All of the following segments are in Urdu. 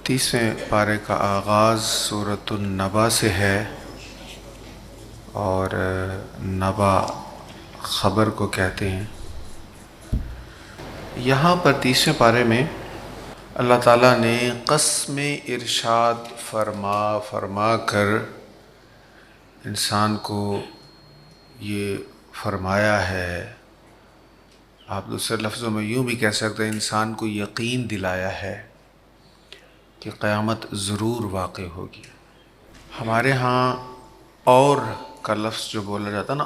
30ویں پارے کا آغاز سورۃ النبا سے ہے، اور نبا خبر کو کہتے ہیں۔ یہاں پر 30ویں پارے میں اللہ تعالیٰ نے قسم ارشاد فرما کر انسان کو یہ فرمایا ہے، آپ دوسرے لفظوں میں یوں بھی کہہ سکتے ہیں انسان کو یقین دلایا ہے کہ قیامت ضرور واقع ہوگی۔ ہمارے ہاں اور کا لفظ جو بولا جاتا ہے نا،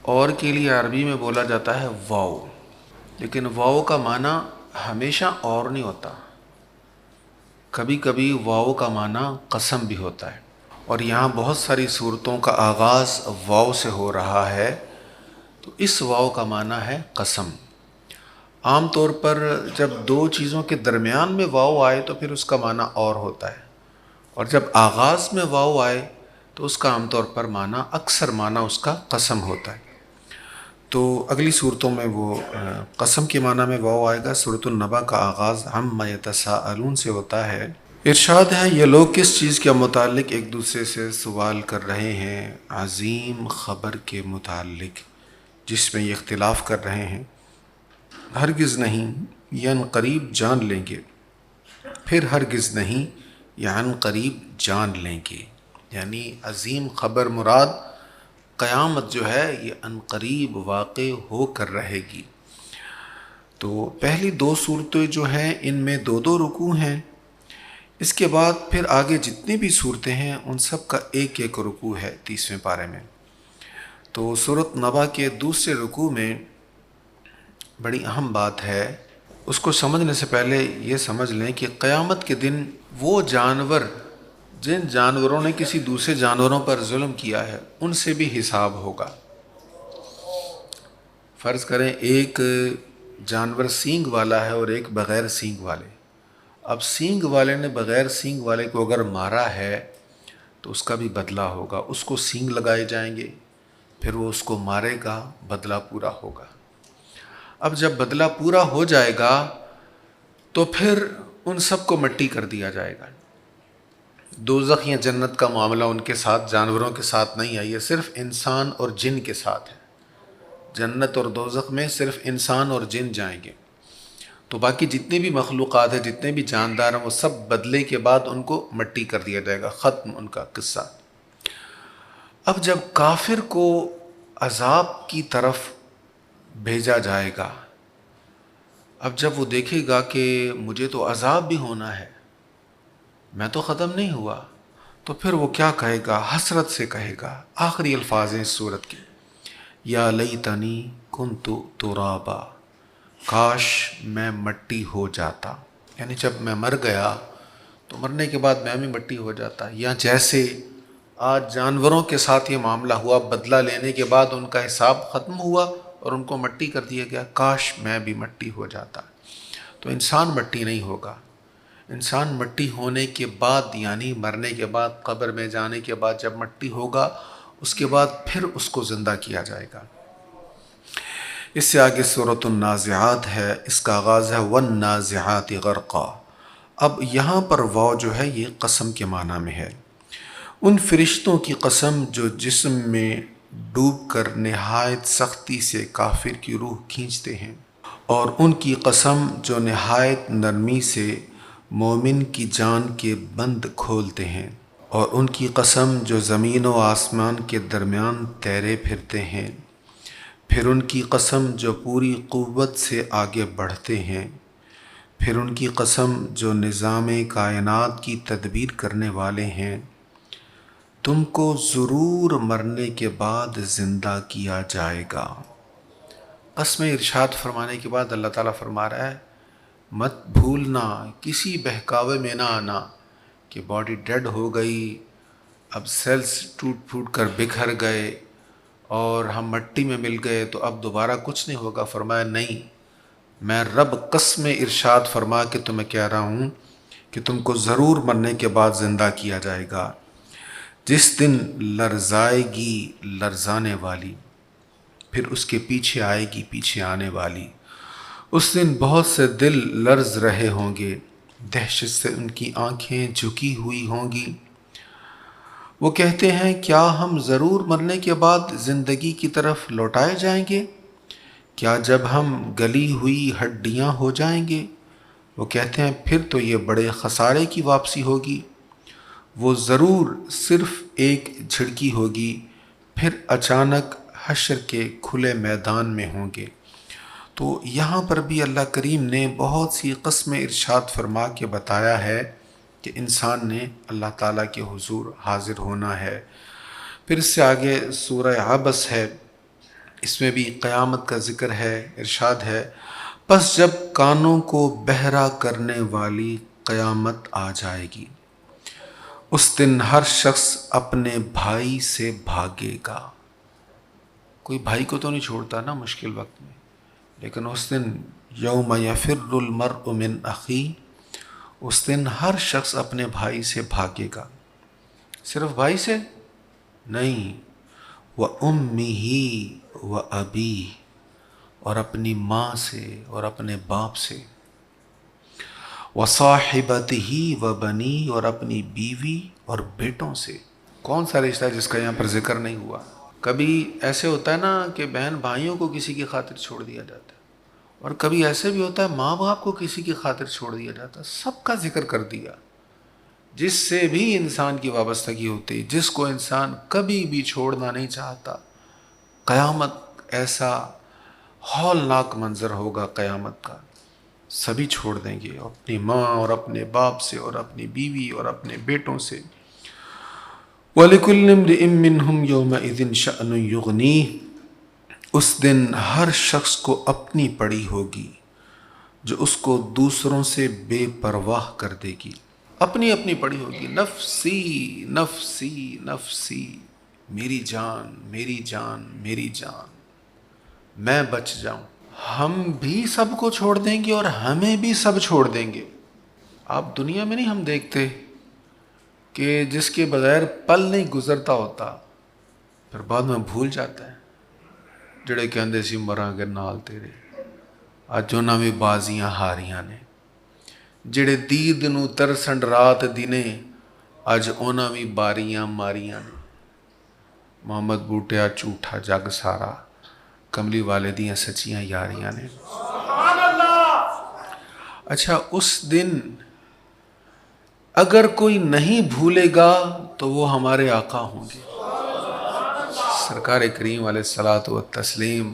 اور کے لیے عربی میں بولا جاتا ہے واو، لیکن واو کا معنی ہمیشہ اور نہیں ہوتا، کبھی کبھی واو کا معنی قسم بھی ہوتا ہے، اور یہاں بہت ساری صورتوں کا آغاز واو سے ہو رہا ہے، تو اس واو کا معنی ہے قسم۔ عام طور پر جب دو چیزوں کے درمیان میں واو آئے تو پھر اس کا معنی اور ہوتا ہے، اور جب آغاز میں واو آئے تو اس کا عام طور پر معنی اکثر معنی اس کا قسم ہوتا ہے۔ تو اگلی صورتوں میں وہ قسم کے معنی میں واو آئے گا۔ سورۃ النبا کا آغاز عما یتساءلون سے ہوتا ہے۔ ارشاد ہے، یہ لوگ کس چیز کے متعلق ایک دوسرے سے سوال کر رہے ہیں؟ عظیم خبر کے متعلق جس میں یہ اختلاف کر رہے ہیں۔ ہرگز نہیں، یہ عن قریب جان لیں گے، پھر ہرگز نہیں، یہ عن قریب جان لیں گے، یعنی عظیم خبر مراد قیامت جو ہے یہ عن قریب واقع ہو کر رہے گی۔ تو پہلی دو صورتیں جو ہیں ان میں دو دو رکوع ہیں، اس کے بعد پھر آگے جتنی بھی صورتیں ہیں ان سب کا ایک ایک رکوع ہے 30ویں پارے میں۔ تو سورۃ نبا کے دوسرے رکوع میں بڑی اہم بات ہے، اس کو سمجھنے سے پہلے یہ سمجھ لیں کہ قیامت کے دن وہ جانور جن جانوروں نے کسی دوسرے جانوروں پر ظلم کیا ہے ان سے بھی حساب ہوگا۔ فرض کریں ایک جانور سینگ والا ہے اور ایک بغیر سینگ والے، اب سینگ والے نے بغیر سینگ والے کو اگر مارا ہے تو اس کا بھی بدلہ ہوگا، اس کو سینگ لگائے جائیں گے، پھر وہ اس کو مارے گا، بدلہ پورا ہوگا۔ اب جب بدلہ پورا ہو جائے گا تو پھر ان سب کو مٹی کر دیا جائے گا۔ دوزخ یا جنت کا معاملہ ان کے ساتھ، جانوروں کے ساتھ نہیں ہے، یہ صرف انسان اور جن کے ساتھ ہے۔ جنت اور دوزخ میں صرف انسان اور جن جائیں گے، تو باقی جتنے بھی مخلوقات ہیں، جتنے بھی جاندار ہیں، وہ سب بدلے کے بعد ان کو مٹی کر دیا جائے گا، ختم ان کا قصہ۔ اب جب کافر کو عذاب کی طرف بھیجا جائے گا، اب جب وہ دیکھے گا کہ مجھے تو عذاب بھی ہونا ہے، میں تو ختم نہیں ہوا، تو پھر وہ کیا کہے گا؟ حسرت سے کہے گا۔ آخری الفاظ ہیں اس صورت کے، یا لیتنی کنت ترابا، کاش میں مٹی ہو جاتا، یعنی جب میں مر گیا تو مرنے کے بعد میں بھی مٹی ہو جاتا، یا جیسے آج جانوروں کے ساتھ یہ معاملہ ہوا، بدلہ لینے کے بعد ان کا حساب ختم ہوا اور ان کو مٹی کر دیا گیا، کاش میں بھی مٹی ہو جاتا۔ تو انسان مٹی نہیں ہوگا، انسان مٹی ہونے کے بعد، یعنی مرنے کے بعد، قبر میں جانے کے بعد جب مٹی ہوگا اس کے بعد پھر اس کو زندہ کیا جائے گا۔ اس سے آگے سورۃ النازعات ہے، اس کا آغاز ہے والنازعات غرقا۔ اب یہاں پر واو جو ہے یہ قسم کے معنی میں ہے، ان فرشتوں کی قسم جو جسم میں ڈوب کر نہایت سختی سے کافر کی روح کھینچتے ہیں، اور ان کی قسم جو نہایت نرمی سے مومن کی جان کے بند کھولتے ہیں، اور ان کی قسم جو زمین و آسمان کے درمیان تیرے پھرتے ہیں، پھر ان کی قسم جو پوری قوت سے آگے بڑھتے ہیں، پھر ان کی قسم جو نظام کائنات کی تدبیر کرنے والے ہیں، تم کو ضرور مرنے کے بعد زندہ کیا جائے گا۔ قسم ارشاد فرمانے کے بعد اللہ تعالیٰ فرما رہا ہے مت بھولنا، کسی بہکاوے میں نہ آنا کہ باڈی ڈیڈ ہو گئی، اب سیلز ٹوٹ پھوٹ کر بکھر گئے اور ہم مٹی میں مل گئے تو اب دوبارہ کچھ نہیں ہوگا۔ فرمایا نہیں، میں رب قسم ارشاد فرما کے تمہیں کہہ رہا ہوں کہ تم کو ضرور مرنے کے بعد زندہ کیا جائے گا۔ جس دن لرزائے گی لرزانے والی، پھر اس کے پیچھے آئے گی پیچھے آنے والی، اس دن بہت سے دل لرز رہے ہوں گے، دہشت سے ان کی آنکھیں جھکی ہوئی ہوں گی۔ وہ کہتے ہیں کیا ہم ضرور مرنے کے بعد زندگی کی طرف لوٹائے جائیں گے؟ کیا جب ہم گلی ہوئی ہڈیاں ہو جائیں گے؟ وہ کہتے ہیں پھر تو یہ بڑے خسارے کی واپسی ہوگی۔ وہ ضرور صرف ایک جھڑکی ہوگی، پھر اچانک حشر کے کھلے میدان میں ہوں گے۔ تو یہاں پر بھی اللہ کریم نے بہت سی قسمیں ارشاد فرما کے بتایا ہے کہ انسان نے اللہ تعالیٰ کے حضور حاضر ہونا ہے۔ پھر اس سے آگے سورہ عبس ہے، اس میں بھی قیامت کا ذکر ہے۔ ارشاد ہے پس جب کانوں کو بہرا کرنے والی قیامت آ جائے گی، اس دن ہر شخص اپنے بھائی سے بھاگے گا۔ کوئی بھائی کو تو نہیں چھوڑتا نا مشکل وقت میں، لیکن اس دن یوم یفر المرء من اخی، اس دن ہر شخص اپنے بھائی سے بھاگے گا۔ صرف بھائی سے نہیں، وَأُمِّهِ وَأَبِيهِ، اور اپنی ماں سے اور اپنے باپ سے، وَصَاحِبَتِهِ وَبَنِيهِ، اور اپنی بیوی اور بیٹوں سے۔ کون سا رشتہ ہے جس کا یہاں پر ذکر نہیں ہوا؟ کبھی ایسے ہوتا ہے نا کہ بہن بھائیوں کو کسی کی خاطر چھوڑ دیا جاتا ہے، اور کبھی ایسے بھی ہوتا ہے ماں باپ کو کسی کی خاطر چھوڑ دیا جاتا ہے۔ سب کا ذکر کر دیا، جس سے بھی انسان کی وابستگی ہوتی، جس کو انسان کبھی بھی چھوڑنا نہیں چاہتا۔ قیامت ایسا ہولناک منظر ہوگا قیامت کا، سبھی چھوڑ دیں گے، اپنی ماں اور اپنے باپ سے اور اپنی بیوی اور اپنے بیٹوں سے۔ وَلِكُلِّ امْرِئٍ مِّنْهُمْ يَوْمَئِذٍ شَأْنٌ يُغْنِيهِ، اس دن ہر شخص کو اپنی پڑی ہوگی جو اس کو دوسروں سے بے پرواہ کر دے گی۔ اپنی اپنی پڑی ہوگی، نفسی نفسی نفسی، میری جان میری جان میری جان، میں بچ جاؤں۔ ہم بھی سب کو چھوڑ دیں گے اور ہمیں بھی سب چھوڑ دیں گے۔ آپ دنیا میں نہیں ہم دیکھتے کہ جس کے بغیر پل نہیں گزرتا ہوتا، پھر بعد میں بھول جاتا ہے۔ جڑے کہندے سی مراں گے نال تیرے، اج انہاں بھی بازیاں ہاریاں نے۔ جڑے دید نو ترسن رات دینے، اج انہاں بھی باریاں ماریاں نے۔ محمد بوٹیا جھوٹا جگ سارا، کملی والے دیاں سچیاں یاریاں نے۔ اچھا، اس دن اگر کوئی نہیں بھولے گا تو وہ ہمارے آقا ہوں گے۔ سرکار کریم علیہ الصلوۃ والتسلیم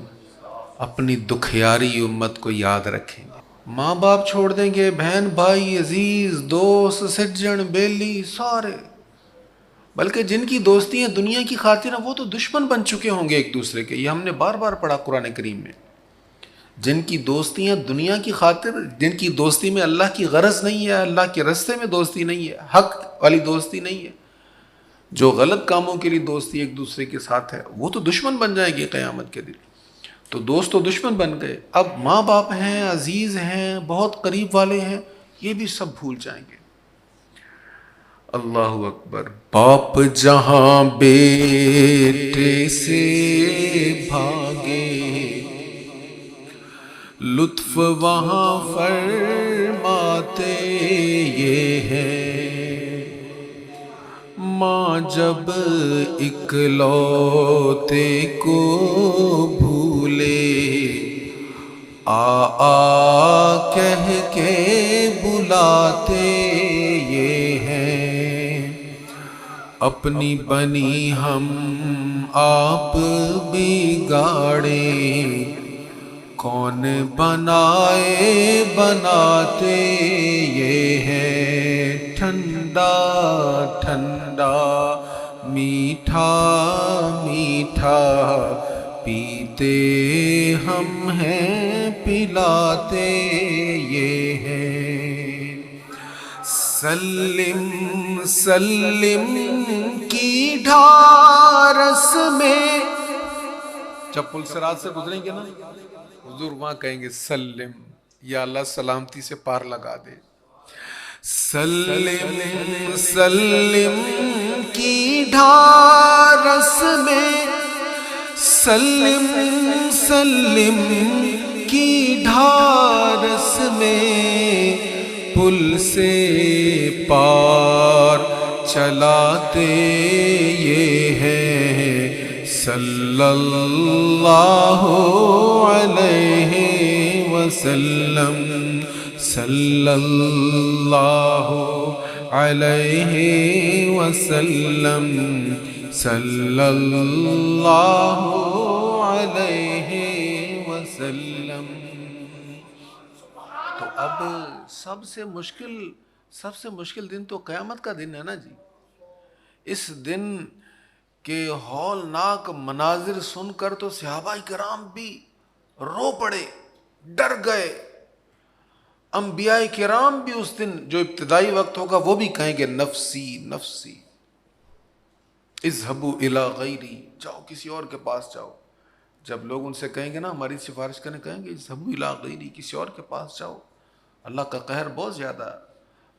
اپنی دکھیاری امت کو یاد رکھیں گے۔ ماں باپ چھوڑ دیں گے، بہن بھائی عزیز دوست سجن بیلی سارے، بلکہ جن کی دوستیاں دنیا کی خاطر ہیں وہ تو دشمن بن چکے ہوں گے ایک دوسرے کے۔ یہ ہم نے بار بار پڑھا قرآن کریم میں۔ جن کی دوستیاں دنیا کی خاطر، جن کی دوستی میں اللہ کی غرض نہیں ہے، اللہ کے راستے میں دوستی نہیں ہے، حق والی دوستی نہیں ہے، جو غلط کاموں کے لیے دوستی ایک دوسرے کے ساتھ ہے، وہ تو دشمن بن جائے گی قیامت کے دن۔ تو دوست تو دشمن بن گئے، اب ماں باپ ہیں، عزیز ہیں، بہت قریب والے ہیں، یہ بھی سب بھول جائیں گے۔ اللہ اکبر۔ باپ جہاں بیٹے سے بھاگے، لطف وہاں فرماتے یہ ہے، ماں جب اکلوتے کو بھولے، آ کہہ کے بلاتے یہ ہیں، اپنی بنی ہم آپ بگاڑیں، کون بنائے بناتے یہ ہیں، ٹھنڈا ٹھنڈا میٹھا میٹھا پیتے ہم ہیں، پلاتے یہ ہیں، سلم سلم کی ڈھارس میں، جب پل صراط سے گزریں گے نا حضور وہاں کہیں گے سلم، یا اللہ سلامتی سے پار لگا دے۔ سلم سلم کی ڈھارس میں، سلم سلم کی ڈھارس میں، پل سے پار چلاتے یہ ہیں صلی اللہ علیہ وسلم، صلی اللہ علیہ وسلم، صلی اللہ علیہ وسلم۔ تو اب سب سے مشکل دن تو قیامت کا دن ہے نا جی۔ اس دن کے ہولناک مناظر سن کر تو صحابہ کرام بھی رو پڑے، ڈر گئے۔ انبیاء کرام بھی اس دن جو ابتدائی وقت ہوگا وہ بھی کہیں گے نفسی نفسی، اذهبوا الی غیری، جاؤ کسی اور کے پاس جاؤ۔ جب لوگ ان سے کہیں گے نا ہماری سفارش کرنے، کہیں گے اذهبوا الی غیری، کسی اور کے پاس جاؤ۔ اللہ کا قہر بہت زیادہ ہے،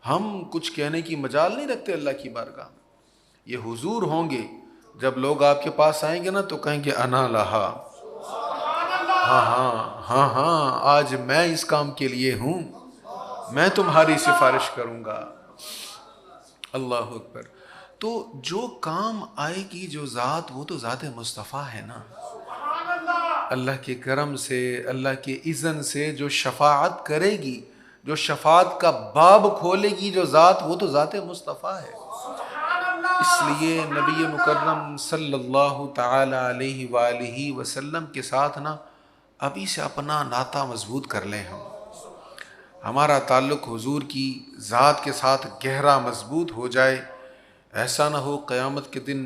ہم کچھ کہنے کی مجال نہیں رکھتے اللہ کی بارگاہ میں۔ یہ حضور ہوں گے، جب لوگ آپ کے پاس آئیں گے نا تو کہیں گے انا لہا، ہاں آج میں اس کام کے لیے ہوں، میں تمہاری سفارش کروں گا۔ اللہ اکبر۔ تو جو کام آئے گی جو ذات، وہ تو ذات مصطفیٰ ہے نا۔ اللہ کے کرم سے، اللہ کے اذن سے جو شفاعت کرے گی، جو شفاعت کا باب کھولے گی جو ذات، وہ تو ذات مصطفیٰ ہے۔ اس لیے نبی مکرم صلی اللہ تعالی علیہ وآلہ وسلم کے ساتھ نا ابھی سے اپنا ناطہ مضبوط کر لیں۔ ہمارا تعلق حضور کی ذات کے ساتھ گہرا مضبوط ہو جائے۔ ایسا نہ ہو قیامت کے دن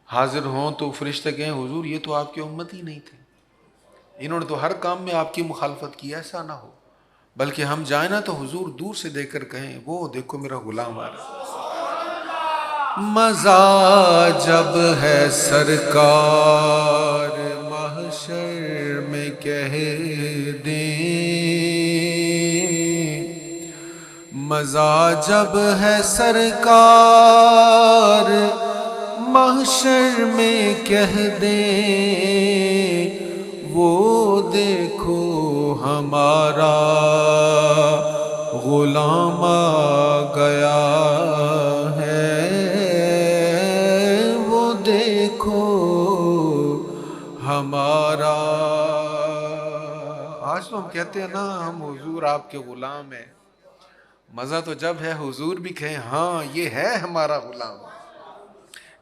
حاضر ہوں تو فرشتے کہیں حضور یہ تو آپ کی امت ہی نہیں تھے، انہوں نے تو ہر کام میں آپ کی مخالفت کی۔ ایسا نہ ہو، بلکہ ہم جائیں نا تو حضور دور سے دیکھ کر کہیں وہ دیکھو میرا غلام آ رہا۔ مزہ جب ہے سرکار محشر میں کہہ دیں، مزہ جب ہے سرکار محشر میں کہہ دیں، وہ دیکھو ہمارا غلام آ گیا ہے، وہ دیکھو ہمارا۔ آج تو ہم کہتے ہیں نا ہم حضور آپ کے غلام ہیں، مزہ تو جب ہے حضور بھی کہیں ہاں یہ ہے ہمارا غلام،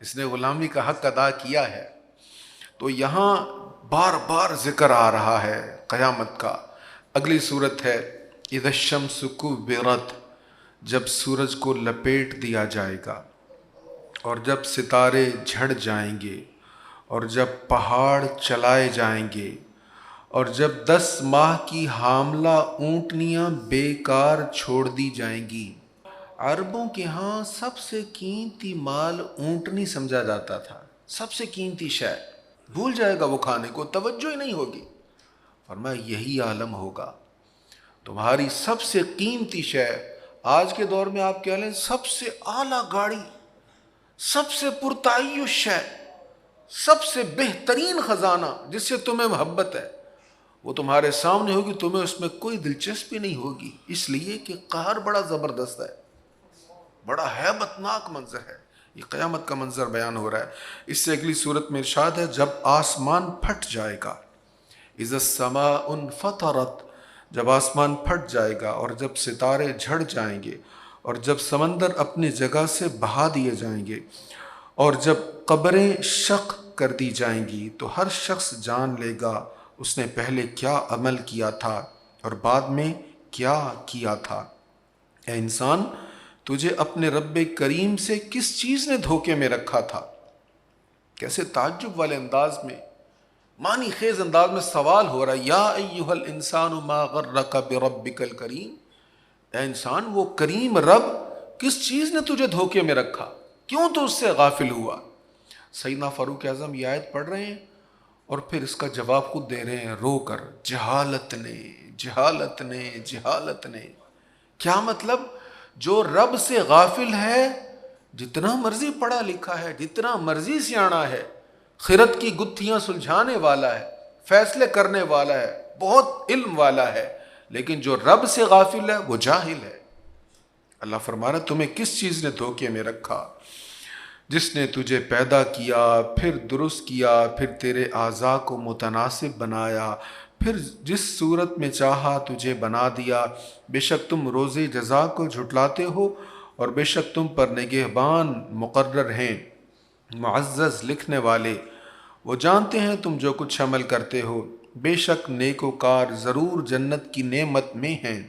اس نے غلامی کا حق ادا کیا ہے۔ تو یہاں بار بار ذکر آ رہا ہے قیامت کا۔ اگلی صورت ہے اذا الشمس کورت، جب سورج کو لپیٹ دیا جائے گا، اور جب ستارے جھڑ جائیں گے، اور جب پہاڑ چلائے جائیں گے، اور جب 10 ماہ کی حاملہ اونٹنیاں بیکار چھوڑ دی جائیں گی۔ عربوں کے ہاں سب سے قیمتی مال اونٹنی سمجھا جاتا تھا، سب سے قیمتی شے۔ بھول جائے گا وہ کھانے کو، توجہ ہی نہیں ہوگی۔ فرمایا یہی عالم ہوگا، تمہاری سب سے قیمتی شے۔ آج کے دور میں آپ کہہ لیں سب سے اعلیٰ گاڑی، سب سے پرتعیش شے، سب سے بہترین خزانہ جس سے تمہیں محبت ہے، وہ تمہارے سامنے ہوگی، تمہیں اس میں کوئی دلچسپی نہیں ہوگی، اس لیے کہ قہر بڑا زبردست ہے، بڑا ہیبت ناک منظر ہے۔ یہ قیامت کا منظر بیان ہو رہا ہے۔ اس سے اگلی صورت میں ارشاد ہے جب آسمان پھٹ جائے گا، اذا السماء انفطرت، جب آسمان پھٹ جائے گا، اور جب ستارے جھڑ جائیں گے، اور جب سمندر اپنی جگہ سے بہا دیے جائیں گے، اور جب قبریں شق کر دی جائیں گی، تو ہر شخص جان لے گا اس نے پہلے کیا عمل کیا تھا اور بعد میں کیا کیا تھا۔ اے انسان، تجھے اپنے رب کریم سے کس چیز نے دھوکے میں رکھا تھا؟ کیسے تعجب والے انداز میں، معنی خیز انداز میں سوال ہو رہا ہے، یا ایھا الانسان ما غرک بربک الکریم، اے انسان وہ کریم رب کس چیز نے تجھے دھوکے میں رکھا، کیوں تو اس سے غافل ہوا؟ سیدنا فاروق اعظم یہ آیت پڑھ رہے ہیں اور پھر اس کا جواب خود دے رہے ہیں رو کر، جہالت نے جہالت نے جہالت نے۔ کیا مطلب؟ جو رب سے غافل ہے، جتنا مرضی پڑھا لکھا ہے، جتنا مرضی سیاںا ہے، خرد کی گتھیاں سلجھانے والا ہے، فیصلے کرنے والا ہے، بہت علم والا ہے، لیکن جو رب سے غافل ہے وہ جاہل ہے۔ اللہ فرما رہا تمہیں کس چیز نے دھوکے میں رکھا؟ جس نے تجھے پیدا کیا، پھر درست کیا، پھر تیرے اعضاء کو متناسب بنایا، پھر جس صورت میں چاہا تجھے بنا دیا۔ بے شک تم روز جزا کو جھٹلاتے ہو، اور بے شک تم پر نگہبان مقرر ہیں، معزز لکھنے والے۔ وہ جانتے ہیں تم جو کچھ عمل کرتے ہو، بے شک نیکوکار ضرور جنت کی نعمت میں ہیں،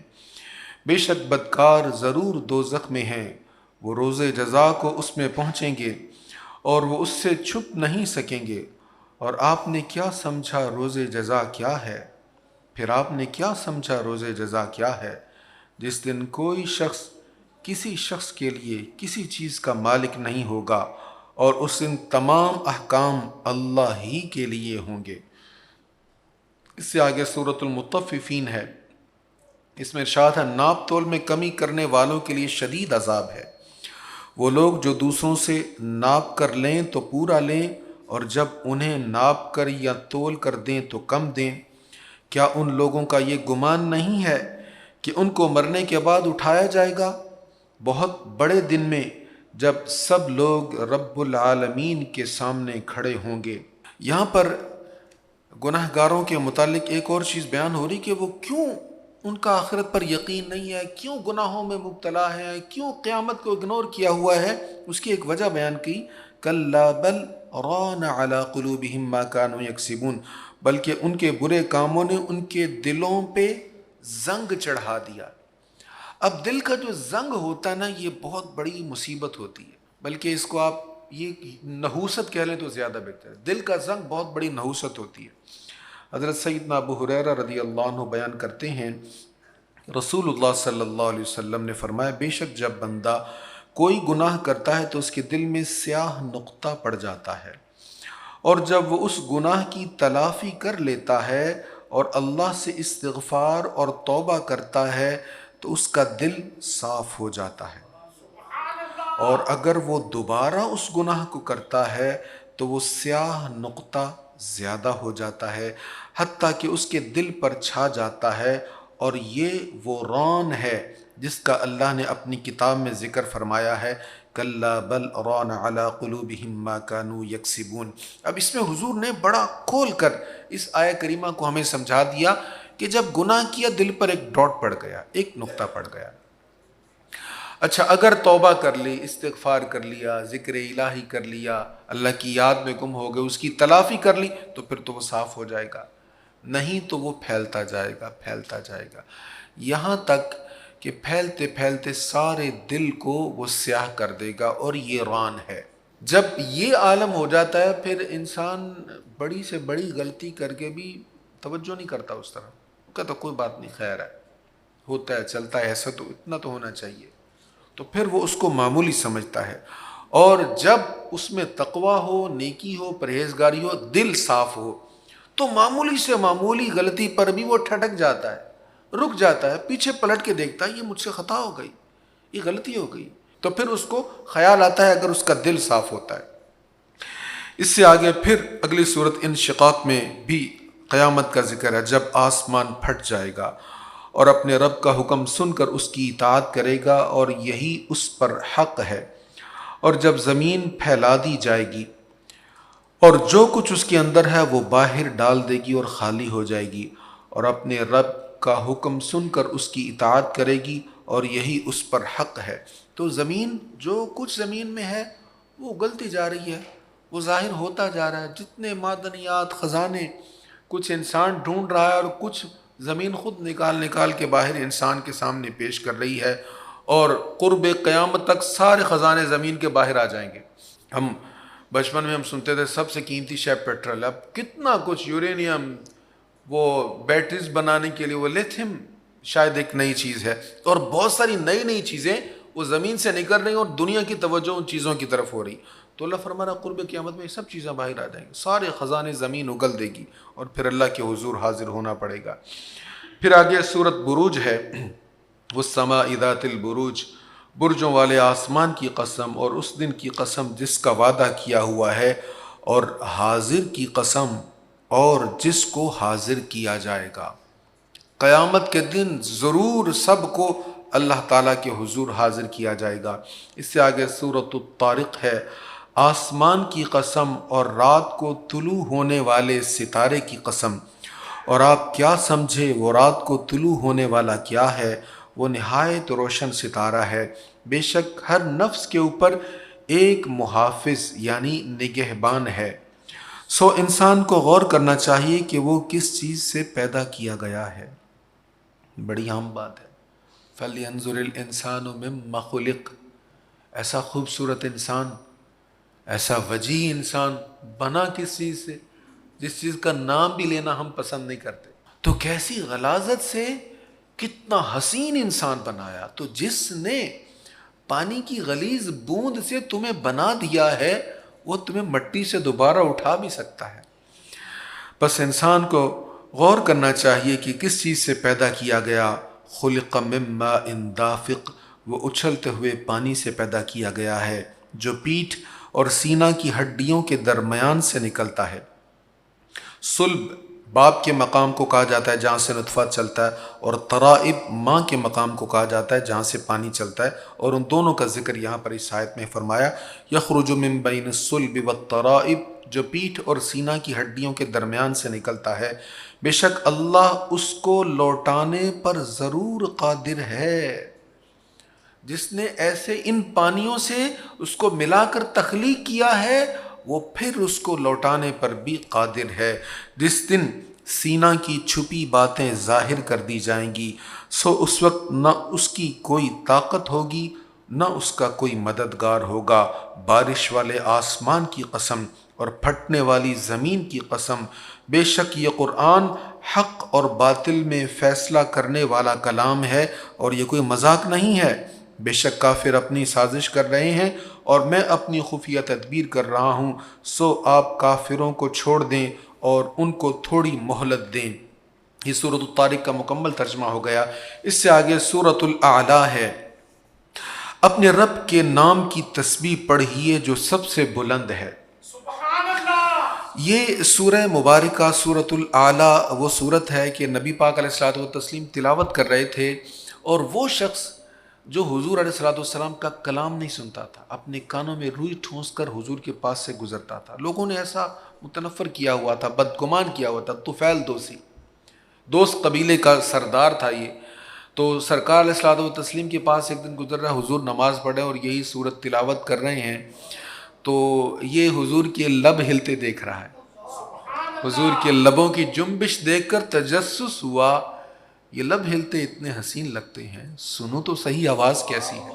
بے شک بدکار ضرور دوزخ میں ہیں۔ وہ روز جزا کو اس میں پہنچیں گے اور وہ اس سے چھپ نہیں سکیں گے۔ اور آپ نے کیا سمجھا روز جزا کیا ہے؟ پھر آپ نے کیا سمجھا روز جزا کیا ہے؟ جس دن کوئی شخص کسی شخص کے لیے کسی چیز کا مالک نہیں ہوگا، اور اس دن تمام احکام اللہ ہی کے لیے ہوں گے۔ اس سے آگے سورۃ المطففین ہے، اس میں ارشاد ہے ناپ تول میں کمی کرنے والوں کے لیے شدید عذاب ہے۔ وہ لوگ جو دوسروں سے ناپ کر لیں تو پورا لیں، اور جب انہیں ناپ کر یا تول کر دیں تو کم دیں۔ کیا ان لوگوں کا یہ گمان نہیں ہے کہ ان کو مرنے کے بعد اٹھایا جائے گا، بہت بڑے دن میں، جب سب لوگ رب العالمین کے سامنے کھڑے ہوں گے۔ یہاں پر گناہ گاروں کے متعلق ایک اور چیز بیان ہو رہی کہ وہ کیوں ان کا آخرت پر یقین نہیں ہے، کیوں گناہوں میں مبتلا ہے، کیوں قیامت کو اگنور کیا ہوا ہے۔ اس کی ایک وجہ بیان کی، کلا بل ران علی قلوبہم ما کانوا یکسبون، بلکہ ان کے برے کاموں نے ان کے دلوں پہ زنگ چڑھا دیا۔ اب دل کا جو زنگ ہوتا ہے نا، یہ بہت بڑی مصیبت ہوتی ہے، بلکہ اس کو آپ یہ نحوست کہہ لیں تو زیادہ بہتر ہے۔ دل کا زنگ بہت بڑی نحوست ہوتی ہے۔ حضرت سیدنا ابو ہریرہ رضی اللہ عنہ بیان کرتے ہیں، رسول اللہ صلی اللہ علیہ وسلم نے فرمایا بے شک جب بندہ کوئی گناہ کرتا ہے تو اس کے دل میں سیاہ نقطہ پڑ جاتا ہے، اور جب وہ اس گناہ کی تلافی کر لیتا ہے اور اللہ سے استغفار اور توبہ کرتا ہے تو اس کا دل صاف ہو جاتا ہے، اور اگر وہ دوبارہ اس گناہ کو کرتا ہے تو وہ سیاہ نقطہ زیادہ ہو جاتا ہے، حتیٰ کہ اس کے دل پر چھا جاتا ہے۔ اور یہ وہ ران ہے جس کا اللہ نے اپنی کتاب میں ذکر فرمایا ہے، کلا بل ران علی قلوبہم ما کانوا یکسبون۔ اب اس میں حضور نے بڑا کھول کر اس آیہ کریمہ کو ہمیں سمجھا دیا کہ جب گناہ کیا دل پر ایک ڈاٹ پڑ گیا، ایک نقطہ پڑ گیا، اچھا اگر توبہ کر لی، استغفار کر لیا، ذکر الہی کر لیا، اللہ کی یاد میں گم ہو گئے، اس کی تلافی کر لی تو پھر تو وہ صاف ہو جائے گا، نہیں تو وہ پھیلتا جائے گا، پھیلتا جائے گا، یہاں تک کہ پھیلتے پھیلتے سارے دل کو وہ سیاہ کر دے گا، اور یہ ران ہے۔ جب یہ عالم ہو جاتا ہے پھر انسان بڑی سے بڑی غلطی کر کے بھی توجہ نہیں کرتا اس طرح، وہ کہتا کوئی بات نہیں، خیر ہے، ہوتا ہے، چلتا ہے، ایسا تو اتنا تو ہونا چاہیے، تو پھر وہ اس کو معمولی سمجھتا ہے۔ اور جب اس میں تقویٰ ہو، نیکی ہو، پرہیزگاری ہو، دل صاف ہو، تو معمولی سے معمولی غلطی پر بھی وہ ٹھٹک جاتا ہے، رک جاتا ہے، پیچھے پلٹ کے دیکھتا ہے یہ مجھ سے خطا ہو گئی، یہ غلطی ہو گئی، تو پھر اس کو خیال آتا ہے اگر اس کا دل صاف ہوتا ہے۔ اس سے آگے پھر اگلی صورت انشقاق میں بھی قیامت کا ذکر ہے، جب آسمان پھٹ جائے گا اور اپنے رب کا حکم سن کر اس کی اطاعت کرے گا، اور یہی اس پر حق ہے، اور جب زمین پھیلا دی جائے گی اور جو کچھ اس کے اندر ہے وہ باہر ڈال دے گی اور خالی ہو جائے گی، اور اپنے رب کا حکم سن کر اس کی اطاعت کرے گی، اور یہی اس پر حق ہے۔ تو زمین، جو کچھ زمین میں ہے وہ اگلتی جا رہی ہے، وہ ظاہر ہوتا جا رہا ہے، جتنے معدنیات، خزانے کچھ انسان ڈھونڈ رہا ہے، اور کچھ زمین خود نکال کے باہر انسان کے سامنے پیش کر رہی ہے، اور قرب قیامت تک سارے خزانے زمین کے باہر آ جائیں گے۔ ہم بچپن میں ہم سنتے تھے سب سے قیمتی شے پیٹرول، اب کتنا کچھ، یورینیم، وہ بیٹریز بنانے کے لیے وہ لیتھیم شاید ایک نئی چیز ہے، اور بہت ساری نئی نئی چیزیں وہ زمین سے نکل رہی ہیں، اور دنیا کی توجہ ان چیزوں کی طرف ہو رہی۔ تو اللہ فرما رہا قرب قیامت میں یہ سب چیزیں باہر آ جائیں گی، سارے خزانے زمین اگل دے گی، اور پھر اللہ کے حضور حاضر ہونا پڑے گا۔ پھر آگے سورۃ بروج ہے، والسماء ذات البروج، برجوں والے آسمان کی قسم، اور اس دن کی قسم جس کا وعدہ کیا ہوا ہے، اور حاضر کی قسم، اور جس کو حاضر کیا جائے گا۔ قیامت کے دن ضرور سب کو اللہ تعالیٰ کے حضور حاضر کیا جائے گا۔ اس سے آگے سورۃ الطارق ہے، آسمان کی قسم اور رات کو طلوع ہونے والے ستارے کی قسم، اور آپ کیا سمجھے وہ رات کو طلوع ہونے والا کیا ہے، وہ نہایت روشن ستارہ ہے۔ بے شک ہر نفس کے اوپر ایک محافظ یعنی نگہبان ہے۔ سو انسان کو غور کرنا چاہیے کہ وہ کس چیز سے پیدا کیا گیا ہے۔ بڑی عام بات ہے، فَلْيَنْظُرِ الْإِنسَانُ مِمَّ خُلِقَ، ایسا خوبصورت انسان، ایسا وجیح انسان بنا کس چیز سے جس چیز کا نام بھی لینا ہم پسند نہیں کرتے، تو کیسی غلاظت سے کتنا حسین انسان بنایا۔ تو جس نے پانی کی غلیظ بوند سے تمہیں بنا دیا ہے وہ تمہیں مٹی سے دوبارہ اٹھا بھی سکتا ہے۔ بس انسان کو غور کرنا چاہیے کہ کس چیز سے پیدا کیا گیا۔ خلق من ماء دافق، وہ اچھلتے ہوئے پانی سے پیدا کیا گیا ہے جو پیٹھ اور سینہ کی ہڈیوں کے درمیان سے نکلتا ہے۔ صلب باپ کے مقام کو کہا جاتا ہے جہاں سے نطفہ چلتا ہے، اور ترائب ماں کے مقام کو کہا جاتا ہے جہاں سے پانی چلتا ہے، اور ان دونوں کا ذکر یہاں پر اس آیت میں فرمایا۔ یخرج من بین الصلب والترائب، جو پیٹھ اور سینہ کی ہڈیوں کے درمیان سے نکلتا ہے، بے شک اللہ اس کو لوٹانے پر ضرور قادر ہے۔ جس نے ایسے ان پانیوں سے اس کو ملا کر تخلیق کیا ہے وہ پھر اس کو لوٹانے پر بھی قادر ہے۔ جس دن سینہ کی چھپی باتیں ظاہر کر دی جائیں گی، سو اس وقت نہ اس کی کوئی طاقت ہوگی نہ اس کا کوئی مددگار ہوگا۔ بارش والے آسمان کی قسم اور پھٹنے والی زمین کی قسم، بے شک یہ قرآن حق اور باطل میں فیصلہ کرنے والا کلام ہے اور یہ کوئی مذاق نہیں ہے۔ بے شک کافر اپنی سازش کر رہے ہیں اور میں اپنی خفیہ تدبیر کر رہا ہوں، سو آپ کافروں کو چھوڑ دیں اور ان کو تھوڑی مہلت دیں۔ یہ سورۃ الطارق کا مکمل ترجمہ ہو گیا۔ اس سے آگے سورۃ الاعلیٰ ہے، اپنے رب کے نام کی تسبیح پڑھیے جو سب سے بلند ہے۔ یہ سورہ مبارکہ سورۃ الاعلیٰ وہ سورت ہے کہ نبی پاک علیہ الصلوۃ والتسلیم تلاوت کر رہے تھے، اور وہ شخص جو حضور علیہ الصلوۃ والسلام کا کلام نہیں سنتا تھا اپنے کانوں میں روئی ٹھونس کر حضور کے پاس سے گزرتا تھا۔ لوگوں نے ایسا متنفر کیا ہوا تھا، بدگمان کیا ہوا تھا۔ طفیل دوسی، دوست قبیلے کا سردار تھا یہ۔ تو سرکار علیہ الصلوۃ والتسلیم کے پاس ایک دن گزر رہا ہے، حضور نماز پڑھے اور یہی سورت تلاوت کر رہے ہیں، تو یہ حضور کے لب ہلتے دیکھ رہا ہے۔ حضور کے لبوں کی جنبش دیکھ کر تجسس ہوا، یہ لب ہلتے اتنے حسین لگتے ہیں، سنو تو صحیح آواز کیسی ہے۔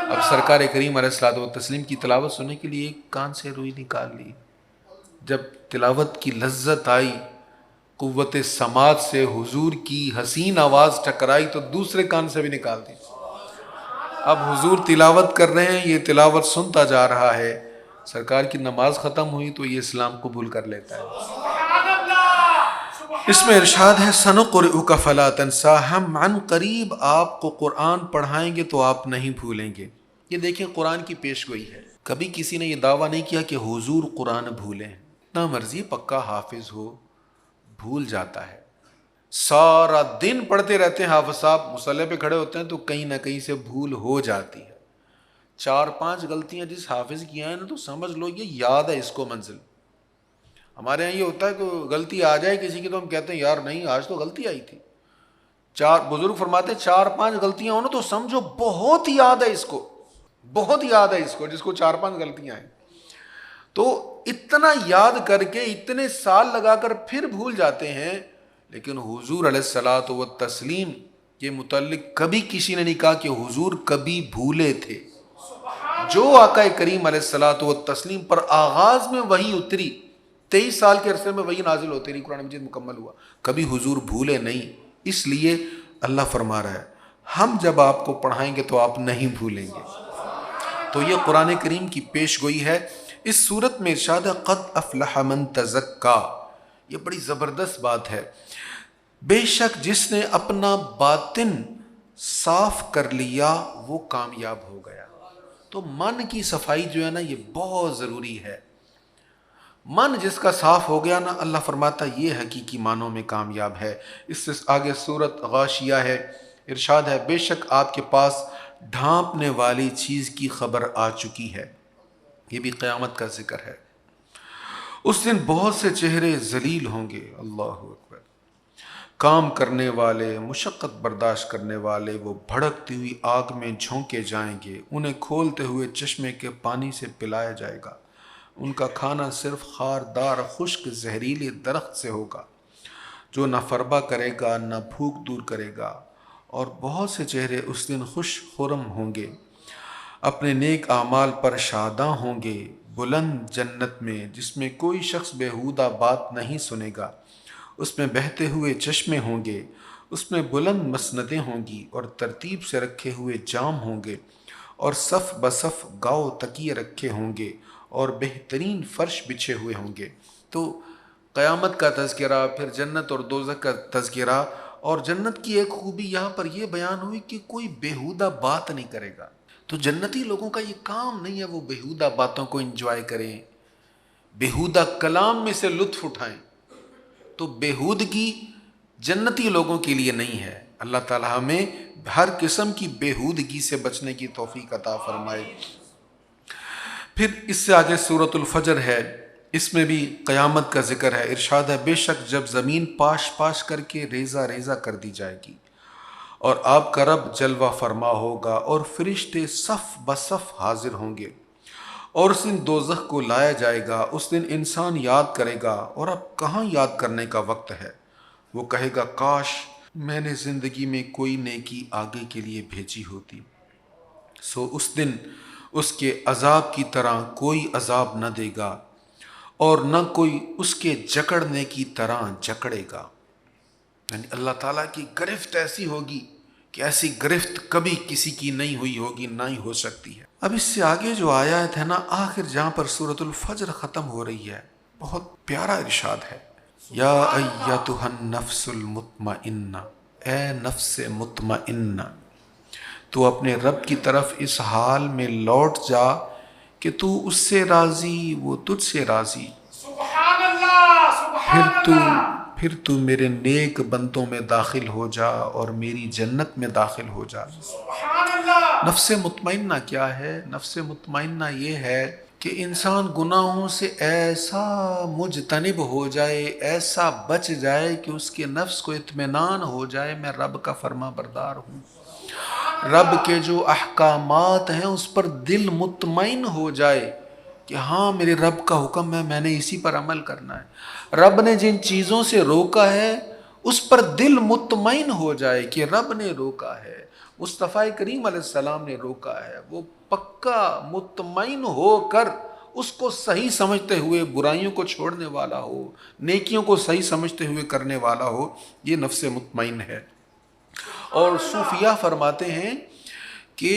اب سرکار کریم علیہ الصلوۃ والتسلیم کی تلاوت سننے کے لیے ایک کان سے روئی نکال لی، جب تلاوت کی لذت آئی، قوت سماعت سے حضور کی حسین آواز ٹکرائی تو دوسرے کان سے بھی نکال دی۔ اب حضور تلاوت کر رہے ہیں، یہ تلاوت سنتا جا رہا ہے، سرکار کی نماز ختم ہوئی تو یہ اسلام قبول کر لیتا ہے۔ اس میں ارشاد ہے سنقرئک فلا تنسیٰ، ہم عن قریب آپ کو قرآن پڑھائیں گے تو آپ نہیں بھولیں گے۔ یہ دیکھیں قرآن کی پیش گوئی ہے، کبھی کسی نے یہ دعویٰ نہیں کیا کہ حضور قرآن بھولیں، نہ مرضی پکا حافظ ہو بھول جاتا ہے۔ سارا دن پڑھتے رہتے ہیں حافظ صاحب، مصلی پہ کھڑے ہوتے ہیں تو کہیں نہ کہیں سے بھول ہو جاتی ہے۔ 4-5 غلطیاں جس حافظ کی ہیں نا تو سمجھ لو یہ یاد ہے اس کو منزل۔ ہمارے یہاں یہ ہوتا ہے کہ غلطی آ جائے کسی کی تو ہم کہتے ہیں یار نہیں آج تو غلطی آئی تھی۔ بزرگ فرماتے ہیں 4-5 غلطیاں ہو نا تو سمجھو بہت یاد ہے اس کو، بہت یاد ہے اس کو، جس کو 4-5 غلطیاں ہیں۔ تو اتنا یاد کر کے اتنے سال لگا کر پھر بھول جاتے ہیں، لیکن حضور علیہ الصلوۃ والتسلیم کے متعلق کبھی کسی نے نہیں کہا کہ حضور کبھی بھولے تھے۔ جو آقا کریم علیہ الصلوۃ والتسلیم پر آغاز میں وحی اتری، 23 سال کے عرصے میں وحی نازل ہوتی رہی، قرآن مجید مکمل ہوا، کبھی حضور بھولے نہیں۔ اس لیے اللہ فرما رہا ہے ہم جب آپ کو پڑھائیں گے تو آپ نہیں بھولیں گے۔ تو یہ قرآن کریم کی پیش گوئی ہے۔ اس صورت میں ارشاد ہے قد افلح من تزکا، یہ بڑی زبردست بات ہے، بے شک جس نے اپنا باطن صاف کر لیا وہ کامیاب ہو گیا۔ تو من کی صفائی جو ہے نا یہ بہت ضروری ہے۔ من جس کا صاف ہو گیا نا، اللہ فرماتا یہ حقیقی معنوں میں کامیاب ہے۔ اس سے آگے صورت غاشیہ ہے، ارشاد ہے بے شک آپ کے پاس ڈھانپنے والی چیز کی خبر آ چکی ہے۔ یہ بھی قیامت کا ذکر ہے۔ اس دن بہت سے چہرے ذلیل ہوں گے، اللہ اکبر، کام کرنے والے، مشقت برداشت کرنے والے، وہ بھڑکتی ہوئی آگ میں جھونکے جائیں گے، انہیں کھولتے ہوئے چشمے کے پانی سے پلایا جائے گا، ان کا کھانا صرف خاردار خشک زہریلے درخت سے ہوگا، جو نہ فربہ کرے گا نہ بھوک دور کرے گا۔ اور بہت سے چہرے اس دن خوش خرم ہوں گے، اپنے نیک اعمال پر شاداں ہوں گے، بلند جنت میں جس میں کوئی شخص بیہودہ بات نہیں سنے گا، اس میں بہتے ہوئے چشمے ہوں گے، اس میں بلند مسندیں ہوں گی اور ترتیب سے رکھے ہوئے جام ہوں گے، اور صف بصف گاؤ تکیے رکھے ہوں گے اور بہترین فرش بچھے ہوئے ہوں گے۔ تو قیامت کا تذکرہ، پھر جنت اور دوزخ کا تذکرہ، اور جنت کی ایک خوبی یہاں پر یہ بیان ہوئی کہ کوئی بیہودہ بات نہیں کرے گا۔ تو جنتی لوگوں کا یہ کام نہیں ہے وہ بیہودہ باتوں کو انجوائے کریں، بیہودہ کلام میں سے لطف اٹھائیں۔ تو بیہودگی جنتی لوگوں کے لیے نہیں ہے۔ اللہ تعالیٰ ہمیں ہر قسم کی بیہودگی سے بچنے کی توفیق عطا فرمائے۔ پھر اس سے آگے سورۃ الفجر ہے، اس میں بھی قیامت کا ذکر ہے، ارشاد ہے بے شک جب زمین پاش پاش کر کے ریزہ ریزہ کر دی جائے گی اور آپ کا رب جلوہ فرما ہوگا اور فرشتے صف بصف حاضر ہوں گے، اور اس دن دوزخ کو لایا جائے گا، اس دن انسان یاد کرے گا، اور اب کہاں یاد کرنے کا وقت ہے، وہ کہے گا کاش میں نے زندگی میں کوئی نیکی آگے کے لیے بھیجی ہوتی۔ سو اس دن اس کے عذاب کی طرح کوئی عذاب نہ دے گا اور نہ کوئی اس کے جکڑنے کی طرح جکڑے گا۔ یعنی اللہ تعالیٰ کی گرفت ایسی ہوگی کہ ایسی گرفت کبھی کسی کی نہیں ہوئی ہوگی، نہ ہی ہو سکتی ہے۔ اب اس سے آگے جو آیات ہے نا، آخر جہاں پر سورۃ الفجر ختم ہو رہی ہے، بہت پیارا ارشاد ہے، یا ایتھا النفس المطمئنہ، اے نفس مطمئنہ، تو اپنے رب کی طرف اس حال میں لوٹ جا کہ تو اس سے راضی، وہ تجھ سے راضی، سبحان اللہ سبحان اللہ، پھر تو میرے نیک بندوں میں داخل ہو جا اور میری جنت میں داخل ہو جا۔ سبحان اللہ۔ نفس مطمئنہ کیا ہے؟ نفس مطمئنہ یہ ہے کہ انسان گناہوں سے ایسا مجتنب ہو جائے، ایسا بچ جائے کہ اس کے نفس کو اطمینان ہو جائے میں رب کا فرما بردار ہوں، رب کے جو احکامات ہیں اس پر دل مطمئن ہو جائے کہ ہاں میرے رب کا حکم ہے، میں نے اسی پر عمل کرنا ہے، رب نے جن چیزوں سے روکا ہے اس پر دل مطمئن ہو جائے کہ رب نے روکا ہے، مصطفیٰ کریم علیہ السلام نے روکا ہے، وہ پکا مطمئن ہو کر اس کو صحیح سمجھتے ہوئے برائیوں کو چھوڑنے والا ہو، نیکیوں کو صحیح سمجھتے ہوئے کرنے والا ہو، یہ نفس مطمئن ہے۔ اور صوفیہ فرماتے ہیں کہ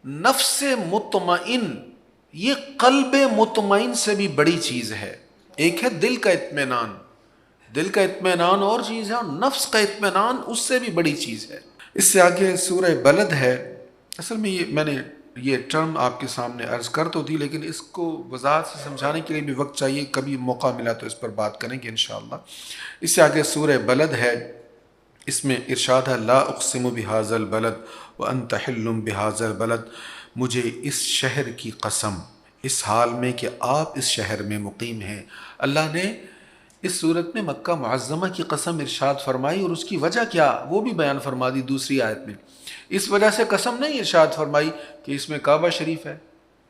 نفس مطمئن یہ قلب مطمئن سے بھی بڑی چیز ہے۔ ایک ہے دل کا اطمینان، دل کا اطمینان اور چیز ہے، اور نفس کا اطمینان اس سے بھی بڑی چیز ہے۔ اس سے آگے سورہ بلد ہے۔ اصل میں میں نے یہ ٹرم آپ کے سامنے عرض کر تو دی، لیکن اس کو وضاحت سے سمجھانے کے لیے بھی وقت چاہیے، کبھی موقع ملا تو اس پر بات کریں گے انشاءاللہ۔ اس سے آگے سورہ بلد ہے، اس میں ارشاد ہے لا اقسم بہذا البلد وانت حل بہذا البلد، مجھے اس شہر کی قسم، اس حال میں کہ آپ اس شہر میں مقیم ہیں۔ اللہ نے اس صورت میں مکہ معظمہ کی قسم ارشاد فرمائی، اور اس کی وجہ کیا وہ بھی بیان فرما دی دوسری آیت میں۔ اس وجہ سے قسم نہیں ارشاد فرمائی کہ اس میں کعبہ شریف ہے،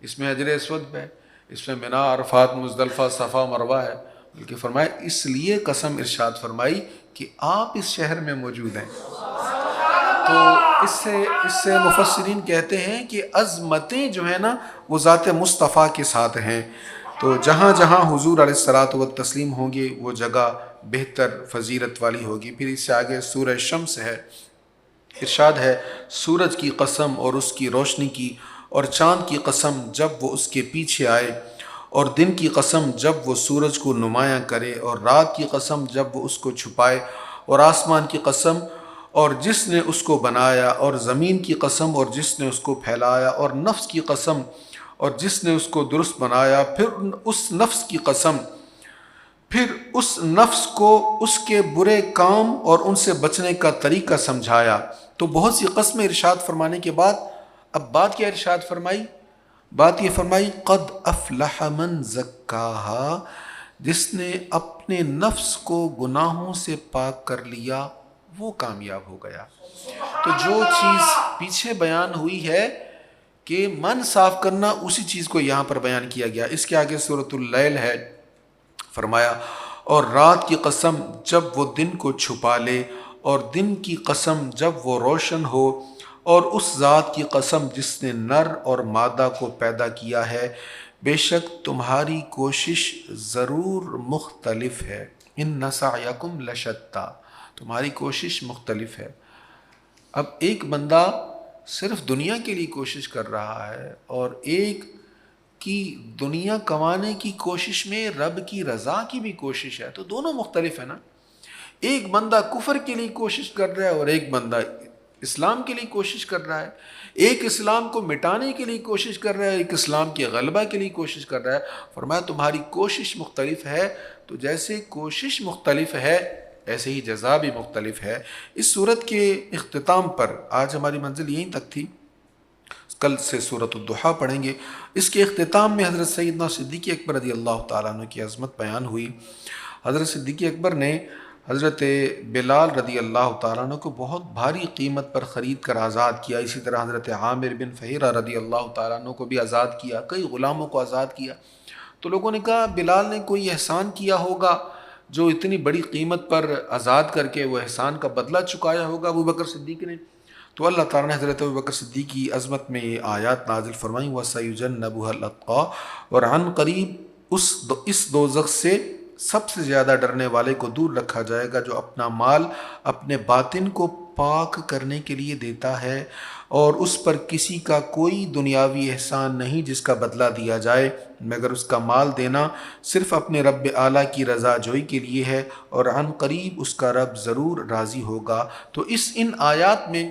اس میں حجر اسود ہے، اس میں منی، عرفات، مزدلفہ، صفا، مروہ ہے، بلکہ فرمایا اس لیے قسم ارشاد فرمائی کہ آپ اس شہر میں موجود ہیں۔ تو اس سے مفسرین کہتے ہیں کہ عظمتیں جو ہیں نا وہ ذات مصطفیٰ کے ساتھ ہیں، تو جہاں جہاں حضور علیہ الصلاۃ والتسلیم ہوں گے وہ جگہ بہتر فضیلت والی ہوگی۔ پھر اس سے آگے سورہ شمس ہے، ارشاد ہے سورج کی قسم اور اس کی روشنی کی، اور چاند کی قسم جب وہ اس کے پیچھے آئے، اور دن کی قسم جب وہ سورج کو نمایاں کرے، اور رات کی قسم جب وہ اس کو چھپائے، اور آسمان کی قسم اور جس نے اس کو بنایا، اور زمین کی قسم اور جس نے اس کو پھیلایا، اور نفس کی قسم اور جس نے اس کو درست بنایا، پھر اس نفس کی قسم، پھر اس نفس کو اس کے برے کام اور ان سے بچنے کا طریقہ سمجھایا۔ تو بہت سی قسمیں ارشاد فرمانے کے بعد اب بات کیا ارشاد فرمائی؟ بات یہ فرمائی قد افلح من زکاہا، جس نے اپنے نفس کو گناہوں سے پاک کر لیا وہ کامیاب ہو گیا۔ تو جو چیز پیچھے بیان ہوئی ہے کہ من صاف کرنا، اسی چیز کو یہاں پر بیان کیا گیا۔ اس کے آگے سورۃ اللیل ہے، فرمایا اور رات کی قسم جب وہ دن کو چھپا لے، اور دن کی قسم جب وہ روشن ہو، اور اس ذات کی قسم جس نے نر اور مادہ کو پیدا کیا ہے، بے شک تمہاری کوشش ضرور مختلف ہے۔ ان سعیکم لشتی، تمہاری کوشش مختلف ہے۔ اب ایک بندہ صرف دنیا کے لیے کوشش کر رہا ہے، اور ایک کی دنیا کمانے کی کوشش میں رب کی رضا کی بھی کوشش ہے، تو دونوں مختلف ہے نا۔ ایک بندہ کفر کے لیے کوشش کر رہا ہے اور ایک بندہ اسلام کے لیے کوشش کر رہا ہے۔ ایک اسلام کو مٹانے کے لیے کوشش کر رہا ہے، ایک اسلام کے غلبہ کے لیے کوشش کر رہا ہے۔ فرمایا تمہاری کوشش مختلف ہے، تو جیسے کوشش مختلف ہے ایسے ہی جزا بھی مختلف ہے۔ اس صورت کے اختتام پر آج ہماری منزل یہیں تک تھی، کل سے سورۃ الضحیٰ پڑھیں گے۔ اس کے اختتام میں حضرت سیدنا صدیق اکبر رضی اللہ تعالیٰ عنہ کی عظمت بیان ہوئی۔ حضرت صدیق اکبر نے حضرت بلال رضی اللہ تعالیٰ عنہ کو بہت بھاری قیمت پر خرید کر آزاد کیا۔ اسی طرح حضرت عامر بن فہیرہ رضی اللہ تعالیٰ عنہ کو بھی آزاد کیا، کئی غلاموں کو آزاد کیا۔ تو لوگوں نے کہا بلال نے کوئی احسان کیا ہوگا جو اتنی بڑی قیمت پر آزاد کر کے وہ احسان کا بدلہ چکایا ہوگا ابو بکر صدیق نے۔ تو اللہ تعالیٰ نے حضرت ابو بکر صدیق کی عظمت میں یہ آیات نازل فرمائیں وَسَيُجَنَّبُهَا الْأَتْقَى، اور عن قریب اس دوزخ سے سب سے زیادہ ڈرنے والے کو دور رکھا جائے گا، جو اپنا مال اپنے باطن کو پاک کرنے کے لیے دیتا ہے، اور اس پر کسی کا کوئی دنیاوی احسان نہیں جس کا بدلہ دیا جائے، مگر اس کا مال دینا صرف اپنے رب اعلیٰ کی رضا جوئی کے لیے ہے، اور عن قریب اس کا رب ضرور راضی ہوگا۔ تو ان آیات میں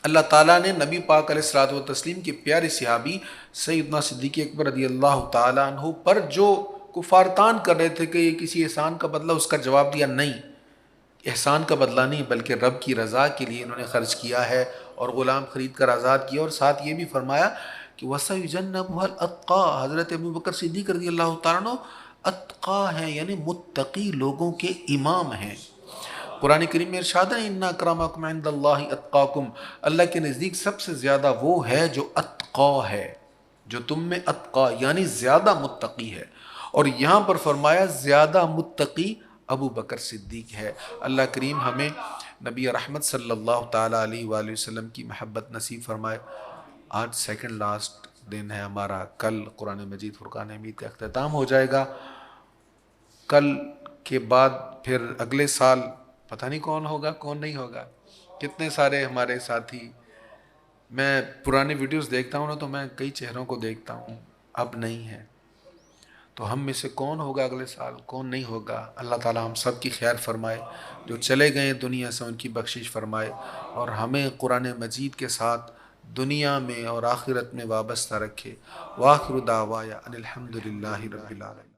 اللہ تعالیٰ نے نبی پاک علیہ الصلوۃ والتسلیم کے پیارے صحابی سیدنا صدیق اکبر رضی اللہ تعالیٰ عنہ پر جو کفار تان کر رہے تھے کہ یہ کسی احسان کا بدلہ، اس کا جواب دیا نہیں، احسان کا بدلہ نہیں بلکہ رب کی رضا کے لیے انہوں نے خرچ کیا ہے اور غلام خرید کر آزاد کیا۔ اور ساتھ یہ بھی فرمایا کہ وَسَيُجَنَّبُهَا الْأَتْقَى، حضرت ابو بکر صدیق رضی اللہ تعالیٰ عنہ اتقا ہیں، یعنی متقی لوگوں کے امام ہیں۔ قرآن کریم میں ارشاد ہے ان اکرمکم عند اللہ اتقاکم، اللہ کے نزدیک سب سے زیادہ وہ ہے جو اتقا ہے، جو تم میں اتقا یعنی زیادہ متقی ہے۔ اور یہاں پر فرمایا زیادہ متقی ابو بکر صدیق ہے۔ اللہ کریم ہمیں نبی رحمت صلی اللہ تعالیٰ علیہ وآلہ وسلم کی محبت نصیب فرمائے۔ آج سیکنڈ لاسٹ دن ہے ہمارا، کل قرآن مجید فرقان حمید کا اختتام ہو جائے گا۔ کل کے بعد پھر اگلے سال پتہ نہیں کون ہوگا کون نہیں ہوگا۔ کتنے سارے ہمارے ساتھی، میں پرانے ویڈیوز دیکھتا ہوں نا تو میں کئی چہروں کو دیکھتا ہوں اب نہیں ہیں، تو ہم میں سے کون ہوگا اگلے سال کون نہیں ہوگا۔ اللہ تعالی ہم سب کی خیر فرمائے، جو چلے گئے دنیا سے ان کی بخشش فرمائے، اور ہمیں قرآن مجید کے ساتھ دنیا میں اور آخرت میں وابستہ رکھے۔ وآخر دعوایا ان الحمد للہ رب العالمین۔